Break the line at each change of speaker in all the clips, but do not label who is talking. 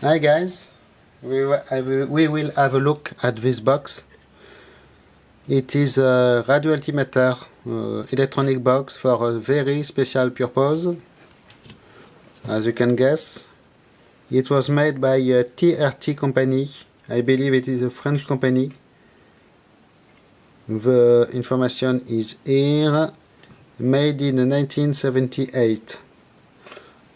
Hi guys, we will have a look at this box. It is a radioaltimeter electronic box for a very special purpose. As you can guess, it was made by a TRT company. I believe it is a French company. The information is here. Made in 1978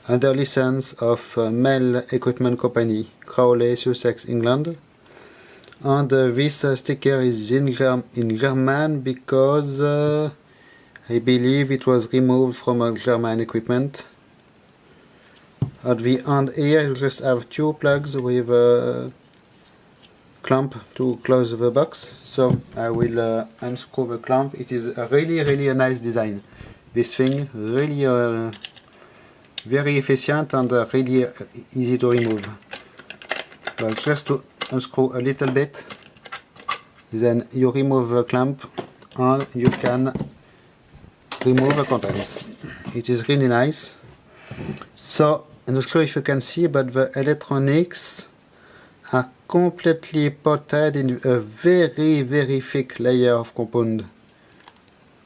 under license of Mail Equipment Company, Crawley, Sussex, England. And this sticker is in German because I believe it was removed from a German equipment. At the end here you just have two plugs with a clamp to close the box. So I will unscrew the clamp. It is really a nice design. This thing really very efficient and really easy to remove. Well, just to unscrew a little bit, then you remove the clamp and you can remove the contents. It is really nice. So I'm not sure if you can see, but the electronics are completely potted in a very thick layer of compound.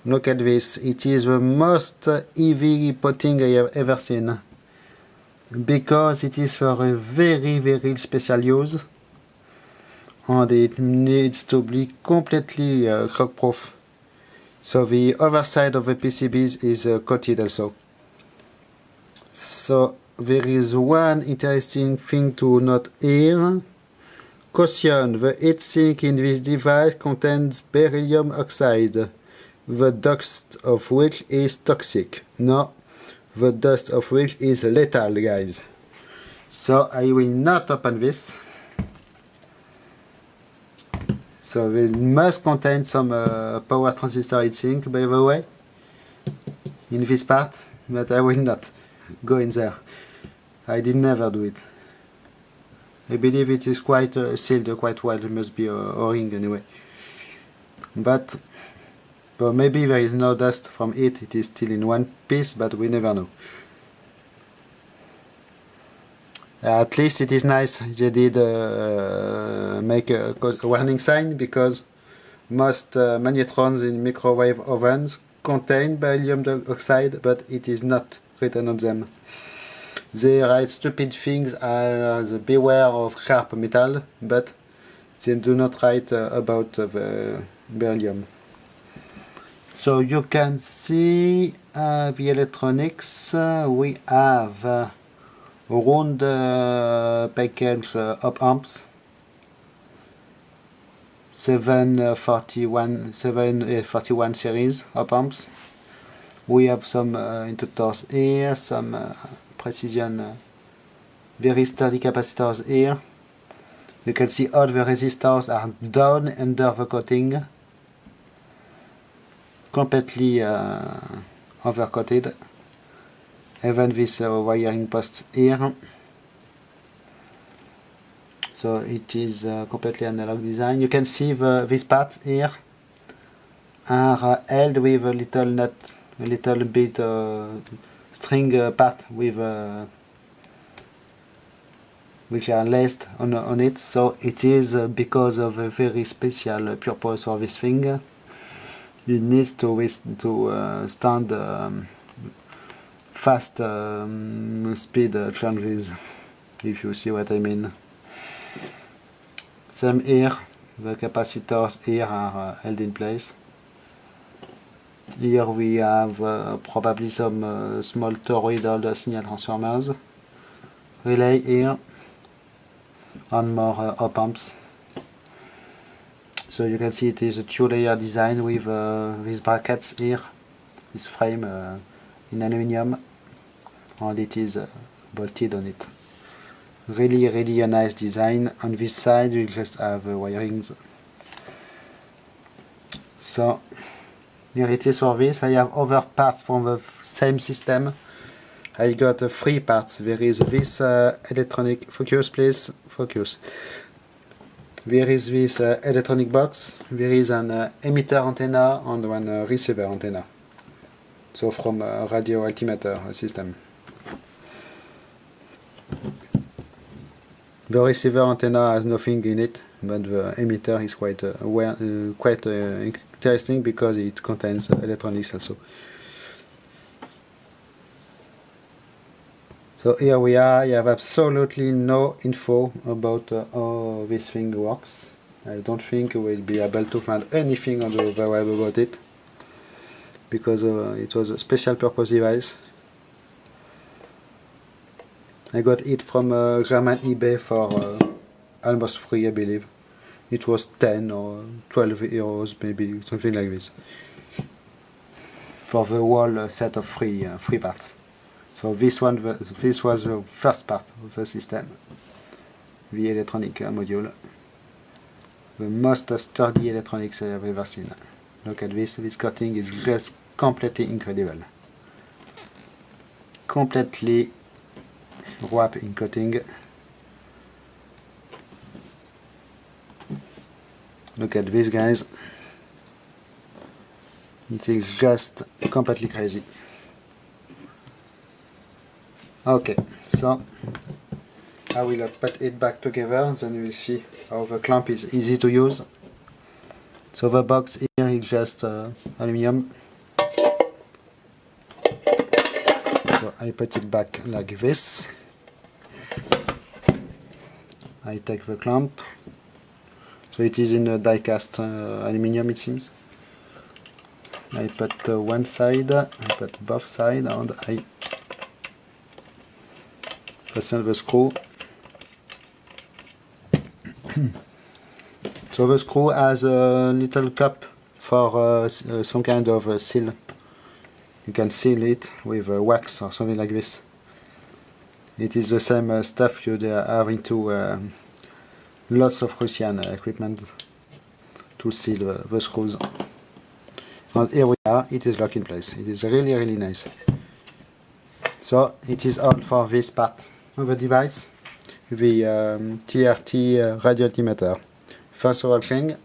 Look at this, it is the most heavy potting I have ever seen, because it is for a very special use and it needs to be completely shockproof. So the other side of the PCBs is coated also. So there is one interesting thing to note here. Caution, the heatsink in this device contains beryllium oxide, the dust of which is toxic. No, the dust of which is lethal, guys. So I will not open this. So it must contain some power transistor heatsink, by the way, in this part, but I will not go in there. I did never do it. I believe it is quite sealed quite well. It must be a O-ring anyway. But maybe there is no dust from it. It is still in one piece, but we never know. At least it is nice they did make a warning sign, because most magnetrons in microwave ovens contain beryllium oxide, but it is not written on them. They write stupid things as beware of sharp metal, but they do not write about the beryllium. So you can see the electronics. We have round package op amps, 741 series op amps. We have some inductors here, some precision very sturdy capacitors here. You can see all the resistors are down under the coating, completely overcoated. Even this wiring post here. So it is completely analog design. You can see these parts here are held with a little nut, a little bit string part with which are laced on it. So it is because of a very special purpose of this thing. It needs to stand fast speed changes, if you see what I mean. Same here, the capacitors here are held in place. Here we have probably some small toroidal signal transformers, relay here, and more op amps. So you can see it is a two-layer design with these brackets here, this frame in aluminium, and it is bolted on it. Really a nice design. On this side we just have wirings. So here it is for this. I have other parts from the same system. I got 3 parts. There is this electronic, focus please, focus. There is this electronic box. There is an emitter antenna and one receiver antenna. So from a radioaltimeter system. The receiver antenna has nothing in it, but the emitter is quite interesting because it contains electronics also. So here we are. You have absolutely no info about how this thing works. I don't think we'll be able to find anything on the web about it, because it was a special purpose device. I got it from German eBay for almost free, I believe. It was 10 or 12 euros, maybe, something like this, for the whole set of three parts. So this was the first part of the system, the electronic module. The most sturdy electronics I have ever seen. Look at this coating is just completely incredible. Completely wrapped in coating. Look at this, guys. It is just completely crazy. Okay, so I will put it back together and then you will see how the clamp is easy to use. So the box here is just aluminium. So I put it back like this. I take the clamp. So it is in a die-cast aluminium, it seems. I put one side, I put both sides, and I fasten the screw. So the screw has a little cup for some kind of seal. You can seal it with wax or something like this. It is the same stuff you have into lots of Russian equipment to seal the screws. And here we are, it is locked in place. It is really, really nice. So it is all for this part of the device, the TRT radioaltimeter. Thanks for watching.